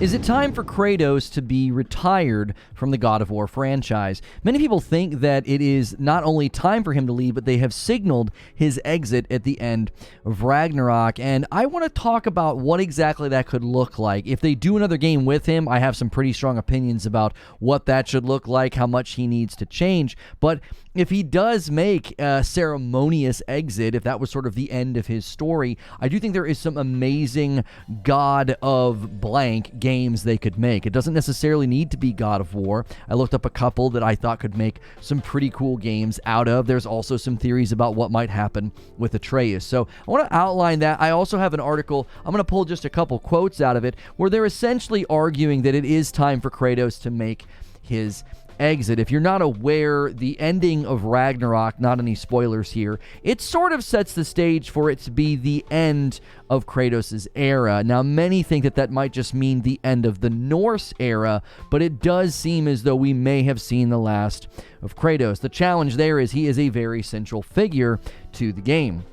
Is it time for Kratos to be retired from the God of War franchise? Many people think that it is not only time for him to leave, but they have signaled his exit at the end of Ragnarok. And I want to talk about what exactly that could look like. If they do another game with him, I have some pretty strong opinions about what that should look like, how much he needs to change. But if he does make a ceremonious exit, if that was sort of the end of his story, I do think there is some amazing God of blank games they could make. It doesn't necessarily need to be God of War. I looked up a couple that I thought could make some pretty cool games out of. There's also some theories about what might happen with Atreus. So I want to outline that. I also have an article, I'm going to pull just a couple quotes out of it, where they're essentially arguing that it is time for Kratos to make his exit. If you're not aware, the ending of Ragnarok, not any spoilers here, it sort of sets the stage for it to be the end of Kratos' era. Now, many think that that might just mean the end of the Norse era, but it does seem as though we may have seen the last of Kratos. The challenge there is he is a very central figure to the game.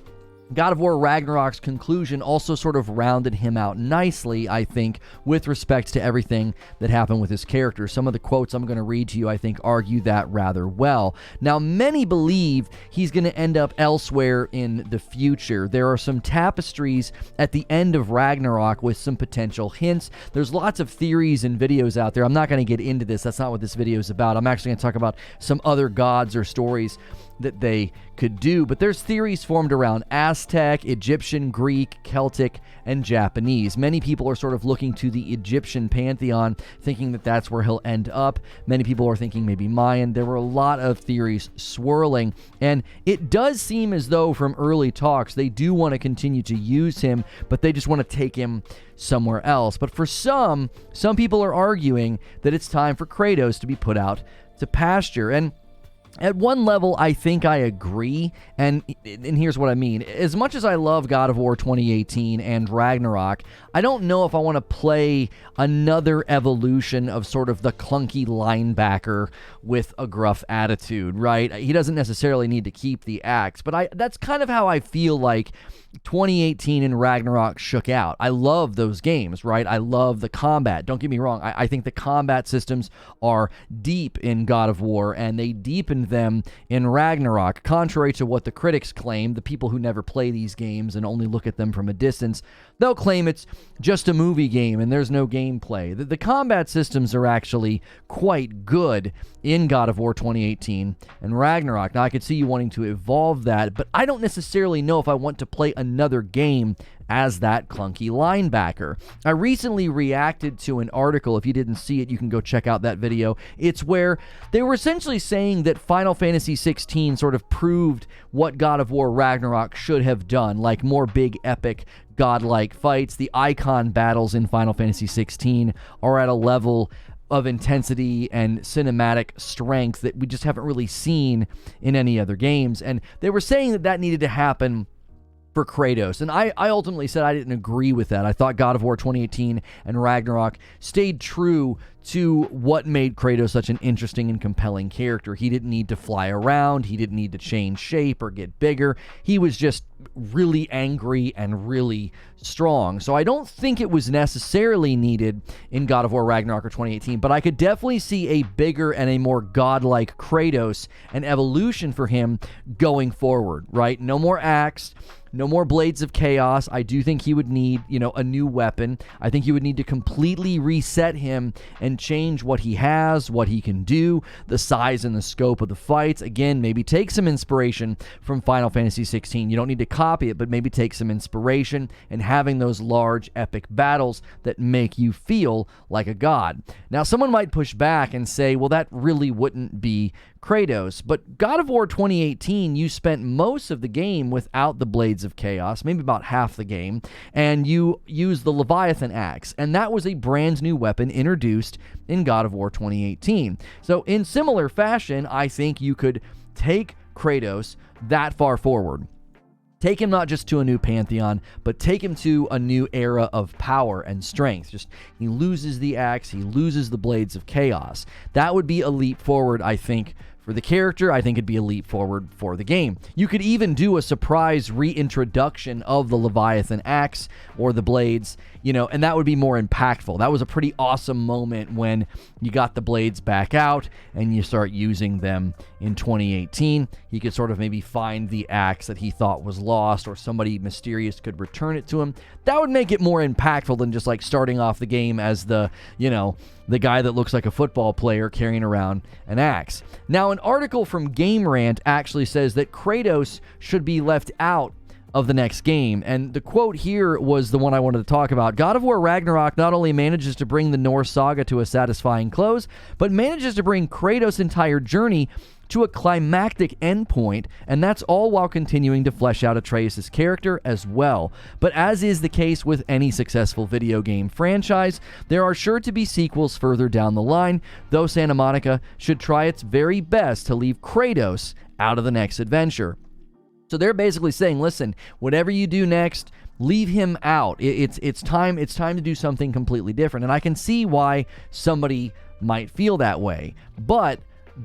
God of War Ragnarok's conclusion also sort of rounded him out nicely, I think, with respect to everything that happened with his character. Some of the quotes I'm going to read to you, I think, argue that rather well. Now, many believe he's going to end up elsewhere in the future. There are some tapestries at the end of Ragnarok with some potential hints. There's lots of theories and videos out there. I'm not going to get into this. That's not what this video is about. I'm actually going to talk about some other gods or stories that they could do, but there's theories formed around Aztec, Egyptian, Greek, Celtic, and Japanese. Many people are sort of looking to the Egyptian pantheon, thinking that that's where he'll end up. Many people are thinking maybe Mayan. There were a lot of theories swirling, and it does seem as though from early talks they do want to continue to use him, but they just want to take him somewhere else. But for some people are arguing that it's time for Kratos to be put out to pasture, and at one level, I think I agree, and here's what I mean. As much as I love God of War 2018 and Ragnarok, I don't know if I want to play another evolution of sort of the clunky linebacker with a gruff attitude, right? He doesn't necessarily need to keep the axe, but that's kind of how I feel like 2018 and Ragnarok shook out. I love those games, right? I love the combat. Don't get me wrong. I think the combat systems are deep in God of War, and they deepened them in Ragnarok. Contrary to what the critics claim, the people who never play these games and only look at them from a distance, they'll claim it's just a movie game and there's no gameplay. The combat systems are actually quite good in God of War 2018 and Ragnarok. Now, I could see you wanting to evolve that, but I don't necessarily know if I want to play another game as that clunky linebacker. I recently reacted to an article. If you didn't see it, you can go check out that video. It's where they were essentially saying that Final Fantasy 16 sort of proved what God of War Ragnarok should have done, like more big, epic, godlike fights. The icon battles in Final Fantasy 16 are at a level of intensity and cinematic strength that we just haven't really seen in any other games. And they were saying that that needed to happen for Kratos. And I ultimately said I didn't agree with that. I thought God of War 2018 and Ragnarok stayed true to what made Kratos such an interesting and compelling character. He didn't need to fly around. He didn't need to change shape or get bigger. He was just really angry and really strong. So I don't think it was necessarily needed in God of War Ragnarok or 2018, but I could definitely see a bigger and a more godlike Kratos, an evolution for him going forward, right? No more axe, no more blades of chaos. I do think he would need, a new weapon. I think you would need to completely reset him and change what he has, what he can do, the size and the scope of the fights. Again, maybe take some inspiration from Final Fantasy 16. You don't need to copy it, but maybe take some inspiration and having those large epic battles that make you feel like a god. Now, someone might push back and say, well, that really wouldn't be Kratos, but God of War 2018, you spent most of the game without the Blades of Chaos, maybe about half the game, and you used the Leviathan axe, and that was a brand new weapon introduced in God of War 2018. So in similar fashion, I think you could take Kratos that far forward. Take him not just to a new pantheon, but take him to a new era of power and strength. Just, he loses the axe, he loses the Blades of Chaos. That would be a leap forward, I think, for the character. I think it'd be a leap forward for the game. You could even do a surprise reintroduction of the Leviathan axe or the blades, and that would be more impactful. That was a pretty awesome moment when you got the blades back out and you start using them in 2018. He could sort of maybe find the axe that he thought was lost, or somebody mysterious could return it to him. That would make it more impactful than just like starting off the game as the guy that looks like a football player carrying around an axe. Now, an article from Game Rant actually says that Kratos should be left out of the next game, and the quote here was the one I wanted to talk about. God of War Ragnarok not only manages to bring the Norse saga to a satisfying close, but manages to bring Kratos' entire journey to a climactic endpoint, and that's all while continuing to flesh out Atreus' character as well. But as is the case with any successful video game franchise, there are sure to be sequels further down the line, though Santa Monica should try its very best to leave Kratos out of the next adventure. So they're basically saying, listen, whatever you do next, leave him out. It's time to do something completely different. And I can see why somebody might feel that way. But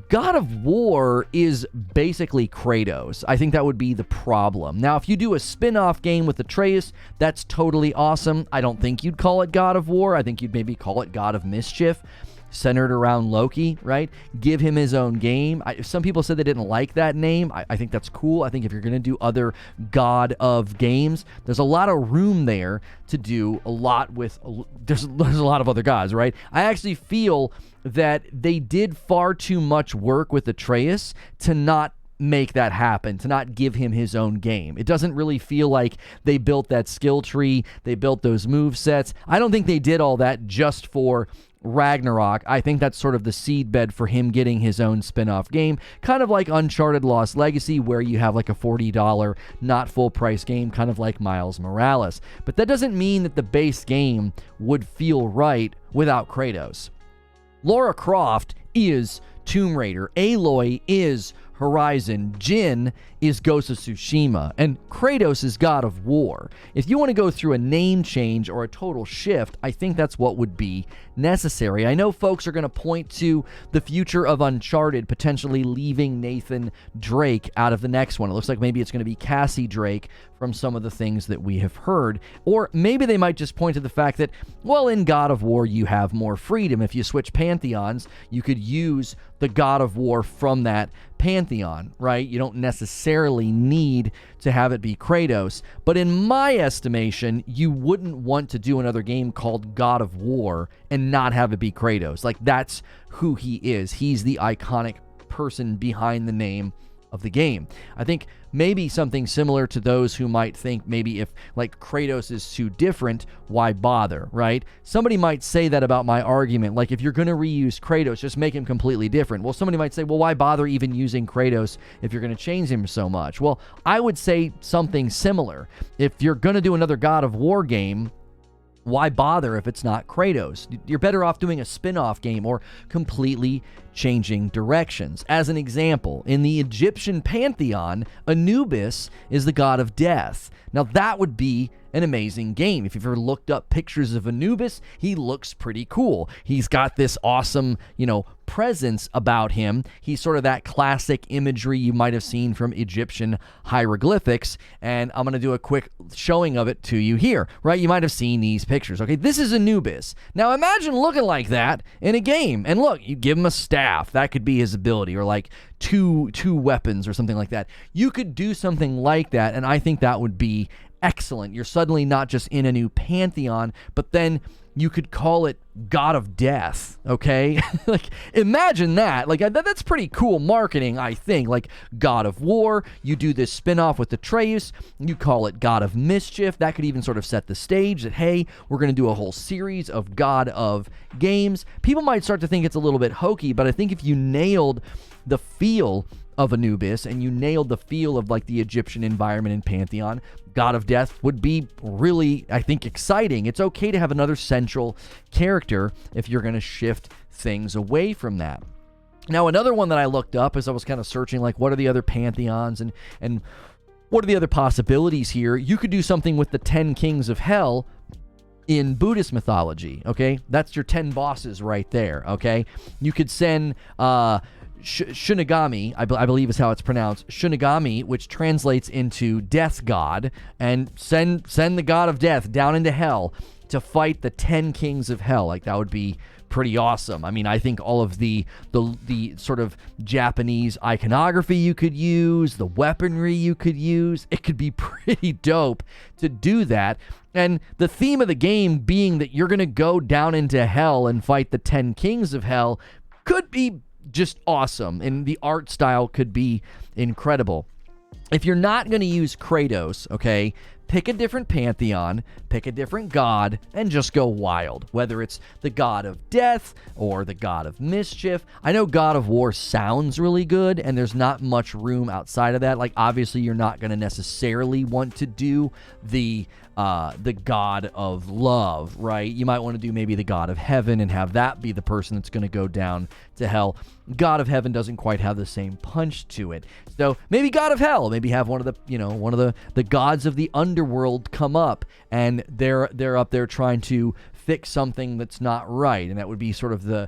God of War is basically Kratos. I think that would be the problem. Now, if you do a spin-off game with Atreus, that's totally awesome. I don't think you'd call it God of War. I think you'd maybe call it God of Mischief, centered around Loki, right? Give him his own game. Some people said they didn't like that name. I think that's cool. I think if you're going to do other God of games, there's a lot of room there to do a lot with, there's a lot of other gods, right? I actually feel that they did far too much work with Atreus to not make that happen, to not give him his own game. It doesn't really feel like they built that skill tree, they built those move sets. I don't think they did all that just for Ragnarok. I think that's sort of the seedbed for him getting his own spin-off game, kind of like Uncharted Lost Legacy, where you have like a $40 not full price game, kind of like Miles Morales. But that doesn't mean that the base game would feel right without Kratos. Lara Croft is Tomb Raider, Aloy is Horizon, Jin is Ghost of Tsushima, and Kratos is God of War. If you want to go through a name change or a total shift, I think that's what would be necessary. I know folks are going to point to the future of Uncharted potentially leaving Nathan Drake out of the next one. It looks like maybe it's going to be Cassie Drake from some of the things that we have heard. Or maybe they might just point to the fact that, well, in God of War, you have more freedom. If you switch pantheons, you could use the God of War from that pantheon, right? You don't necessarily need to have it be Kratos. But in my estimation, you wouldn't want to do another game called God of War and not have it be Kratos. Like, that's who he is. He's the iconic person behind the name of the game. I think maybe something similar to those who might think maybe if like Kratos is too different, why bother, right? Somebody might say that about my argument. Like, if you're going to reuse Kratos, just make him completely different. Well, somebody might say, well, why bother even using Kratos if you're going to change him so much? Well, I would say something similar. If you're going to do another God of War game, why bother if it's not Kratos? You're better off doing a spin-off game or completely changing directions. As an example, in the Egyptian pantheon, Anubis is the god of death. Now, that would be an amazing game. If you've ever looked up pictures of Anubis, he looks pretty cool. He's got this awesome, presence about him. He's sort of that classic imagery you might have seen from Egyptian hieroglyphics, and I'm going to do a quick showing of it to you here, right? You might have seen these pictures, okay? This is Anubis. Now, imagine looking like that in a game, and look, you give him a staff. That could be his ability, or like two weapons or something like that. You could do something like that, and I think that would be excellent. You're suddenly not just in a new pantheon, but then you could call it God of Death, okay? Like, imagine that. Like, that's pretty cool marketing, I think. Like, God of War, you do this spin-off with Atreus, you call it God of Mischief. That could even sort of set the stage that, hey, we're going to do a whole series of God of games. People might start to think it's a little bit hokey, but I think if you nailed the feel of Anubis and you nailed the feel of like the Egyptian environment and pantheon, God of Death would be really, I think, exciting. It's okay to have another central character if you're going to shift things away from that. Now, another one that I looked up as I was kind of searching, like, what are the other pantheons and what are the other possibilities here? You could do something with the 10 kings of hell in Buddhist mythology, okay? That's your 10 bosses right there, okay? You could send Shinigami, I believe is how it's pronounced, Shinigami, which translates into death god, and send the god of death down into hell to fight the 10 kings of hell. Like, that would be pretty awesome. I mean, I think all of the sort of Japanese iconography you could use, the weaponry you could use, it could be pretty dope to do that. And the theme of the game being that you're going to go down into hell and fight the 10 kings of hell could be just awesome, and the art style could be incredible. If you're not going to use Kratos, okay, pick a different pantheon, pick a different god, and just go wild. Whether it's the god of death or the god of mischief. I know God of War sounds really good, and there's not much room outside of that. Like, obviously, you're not going to necessarily want to do the god of love, right? You might want to do maybe the god of heaven and have that be the person that's going to go down to hell. God of heaven doesn't quite have the same punch to it. So maybe god of hell, maybe have one of the gods of the underworld come up, and they're up there trying to fix something that's not right, and that would be sort of the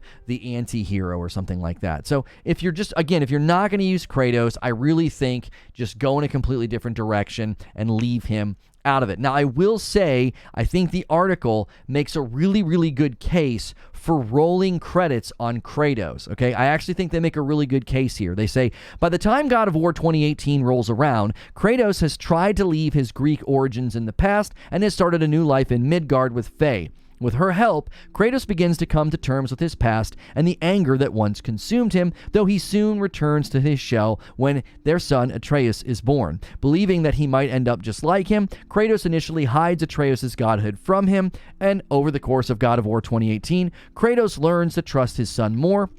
anti-hero or something like that. So if you're not going to use Kratos, I really think just go in a completely different direction and leave him out of it. Now, I will say, I think the article makes a really, really good case for rolling credits on Kratos, okay? I actually think they make a really good case here. They say, by the time God of War 2018 rolls around, Kratos has tried to leave his Greek origins in the past and has started a new life in Midgard with Faye. With her help, Kratos begins to come to terms with his past and the anger that once consumed him, though he soon returns to his shell when their son Atreus is born. Believing that he might end up just like him, Kratos initially hides Atreus' godhood from him, and over the course of God of War 2018, Kratos learns to trust his son more.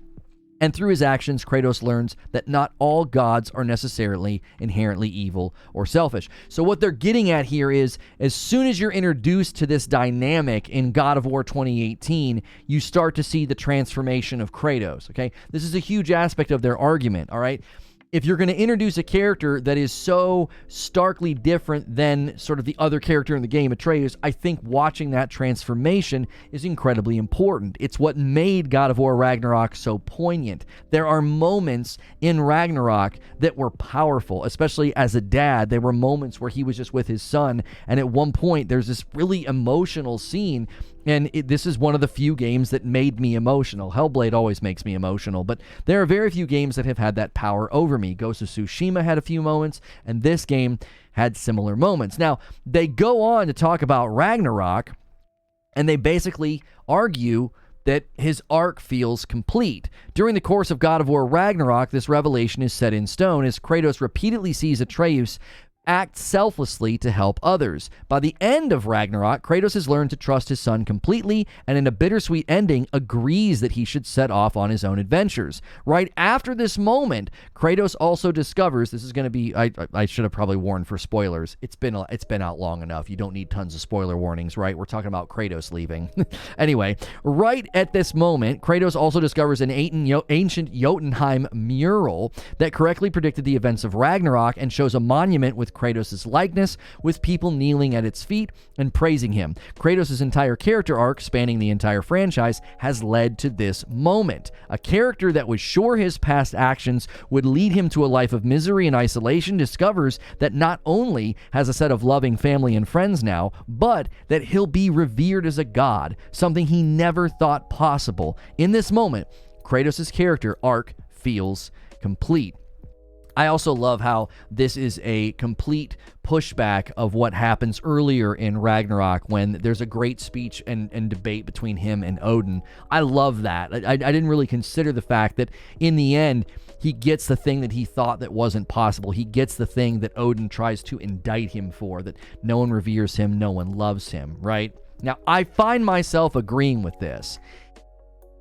And through his actions, Kratos learns that not all gods are necessarily inherently evil or selfish. So what they're getting at here is, as soon as you're introduced to this dynamic in God of War 2018, you start to see the transformation of Kratos, okay? This is a huge aspect of their argument, all right? If you're going to introduce a character that is so starkly different than sort of the other character in the game, Atreus, I think watching that transformation is incredibly important. It's what made God of War Ragnarok so poignant. There are moments in Ragnarok that were powerful, especially as a dad. There were moments where he was just with his son, and at one point there's this really emotional scene. And this is one of the few games that made me emotional. Hellblade always makes me emotional, but there are very few games that have had that power over me. Ghost of Tsushima had a few moments, and this game had similar moments. Now, they go on to talk about Ragnarok, and they basically argue that his arc feels complete. During the course of God of War Ragnarok, this revelation is set in stone as Kratos repeatedly sees Atreus act selflessly to help others. By the end of Ragnarok, Kratos has learned to trust his son completely, and in a bittersweet ending, agrees that he should set off on his own adventures. Right after this moment, Kratos also discovers, this is going to be, I should have probably warned for spoilers. It's been out long enough. You don't need tons of spoiler warnings, right? We're talking about Kratos leaving. Anyway, right at this moment, Kratos also discovers an ancient Jotunheim mural that correctly predicted the events of Ragnarok and shows a monument with Kratos' likeness, with people kneeling at its feet and praising him. Kratos' entire character arc, spanning the entire franchise, has led to this moment. A character that was sure his past actions would lead him to a life of misery and isolation discovers that not only has a set of loving family and friends now, but that he'll be revered as a god, something he never thought possible. In this moment, Kratos' character arc feels complete. I also love how this is a complete pushback of what happens earlier in Ragnarok when there's a great speech and debate between him and Odin. I love that. I didn't really consider the fact that in the end, he gets the thing that he thought that wasn't possible. He gets the thing that Odin tries to indict him for, that no one reveres him, no one loves him, right? Now, I find myself agreeing with this.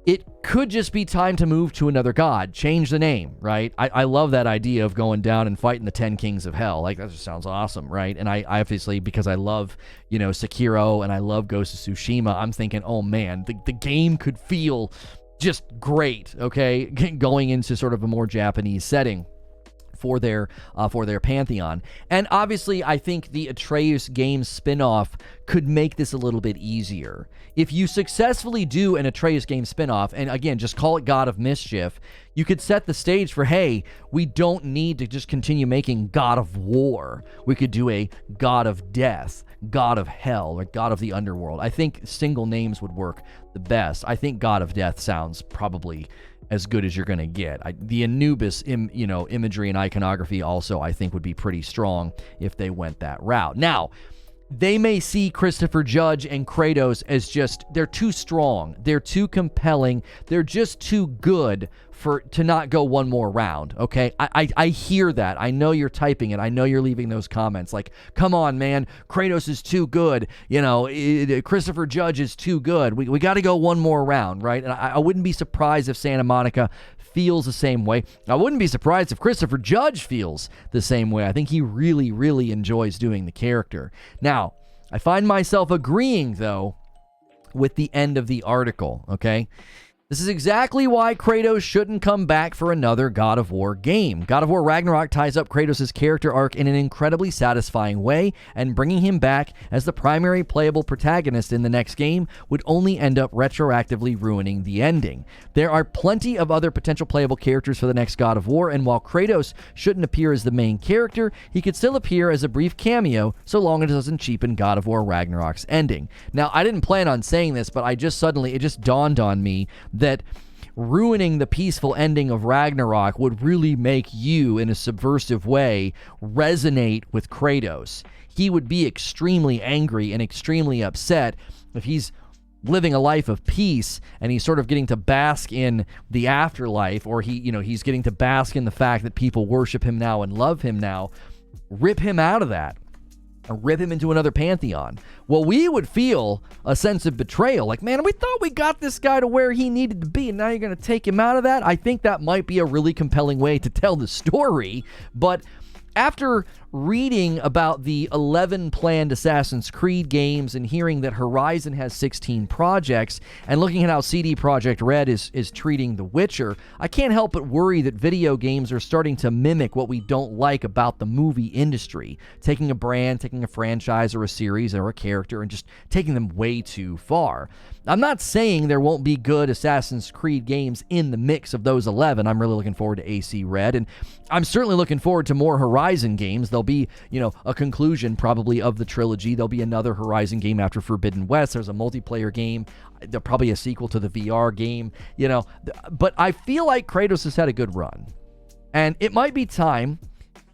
It could just be time to move to another god, change the name, right? I love that idea of going down and fighting the 10 kings of hell. Like, that just sounds awesome, right? And I obviously, because I love, Sekiro and I love Ghost of Tsushima, I'm thinking, oh man, the game could feel just great, okay? Going into sort of a more Japanese setting for their pantheon. And obviously, I think the Atreus game spinoff could make this a little bit easier. If you successfully do an Atreus game spinoff, and again, just call it God of Mischief, You could set the stage for, hey, we don't need to just continue making God of War. We could do a God of Death, God of Hell, or God of the Underworld. I think single names would work the best. I think God of Death sounds probably as good as you're going to get. The Anubis imagery and iconography also, I think, would be pretty strong if they went that route. Now, they may see Christopher Judge and Kratos as they're too strong. They're too compelling. They're just too good to not go one more round, okay? I hear that. I know you're typing it. I know you're leaving those comments like, come on, man, Kratos is too good. Christopher Judge is too good. We got to go one more round, right? And I wouldn't be surprised if Santa Monica feels the same way. I wouldn't be surprised if Christopher Judge feels the same way. I think he really, really enjoys doing the character. Now, I find myself agreeing, though, with the end of the article, okay? This is exactly why Kratos shouldn't come back for another God of War game. God of War Ragnarok ties up Kratos' character arc in an incredibly satisfying way, and bringing him back as the primary playable protagonist in the next game would only end up retroactively ruining the ending. There are plenty of other potential playable characters for the next God of War, and while Kratos shouldn't appear as the main character, he could still appear as a brief cameo so long as it doesn't cheapen God of War Ragnarok's ending. Now, I didn't plan on saying this, but it just dawned on me that ruining the peaceful ending of Ragnarok would really make you, in a subversive way, resonate with Kratos. He would be extremely angry and extremely upset if he's living a life of peace and he's sort of getting to bask in the afterlife, or he's getting to bask in the fact that people worship him now and love him now. Rip him out of that. Rip him into another pantheon. Well, we would feel a sense of betrayal. Like, man, we thought we got this guy to where he needed to be, and now you're going to take him out of that? I think that might be a really compelling way to tell the story. But after reading about the 11 planned Assassin's Creed games and hearing that Horizon has 16 projects, and looking at how CD Projekt Red is treating The Witcher, I can't help but worry that video games are starting to mimic what we don't like about the movie industry. Taking a brand, taking a franchise or a series or a character and just taking them way too far. I'm not saying there won't be good Assassin's Creed games in the mix of those 11. I'm really looking forward to AC Red, and I'm certainly looking forward to more Horizon games. There'll be, a conclusion probably of the trilogy. There'll be another Horizon game after Forbidden West. There's a multiplayer game. There'll probably a sequel to the VR game, But I feel like Kratos has had a good run, and it might be time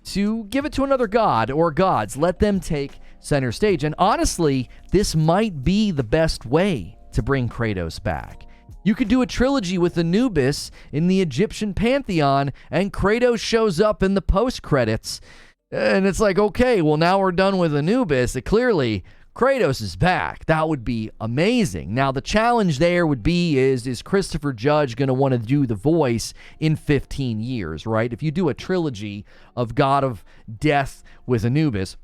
to give it to another god or gods. Let them take center stage. And honestly, this might be the best way to bring Kratos back. You could do a trilogy with Anubis in the Egyptian pantheon, and Kratos shows up in the post-credits, and it's like, okay, well, now we're done with Anubis. Clearly, Kratos is back. That would be amazing. Now, the challenge there would be, is Christopher Judge going to want to do the voice in 15 years, right? If you do a trilogy of God of Death with Anubis,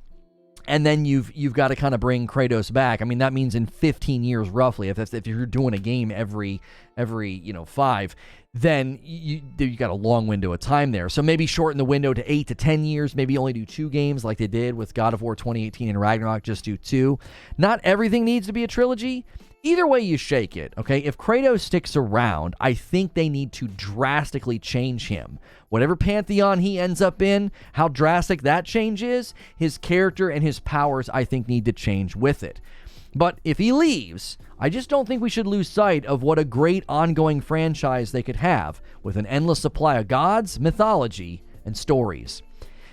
and then you've got to kind of bring Kratos back. I mean, that means in 15 years roughly. If you're doing a game every 5, then you got a long window of time there. So maybe shorten the window to 8 to 10 years. Maybe only do 2 games like they did with God of War 2018 and Ragnarok. Just do 2. Not everything needs to be a trilogy. Either way you shake it, okay? If Kratos sticks around, I think they need to drastically change him. Whatever pantheon he ends up in, how drastic that change is, his character and his powers, I think, need to change with it. But if he leaves, I just don't think we should lose sight of what a great ongoing franchise they could have, with an endless supply of gods, mythology, and stories.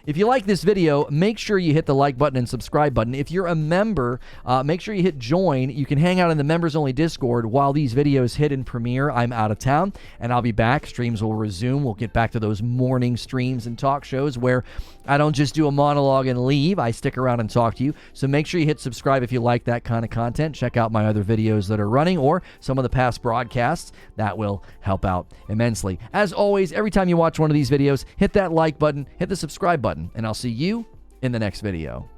If you like this video, make sure you hit the like button and subscribe button. If you're a member, make sure you hit join. You can hang out in the members-only Discord while these videos hit in premiere. I'm out of town, and I'll be back. Streams will resume. We'll get back to those morning streams and talk shows where I don't just do a monologue and leave. I stick around and talk to you. So make sure you hit subscribe if you like that kind of content. Check out my other videos that are running or some of the past broadcasts. That will help out immensely. As always, every time you watch one of these videos, hit that like button, hit the subscribe button, and I'll see you in the next video.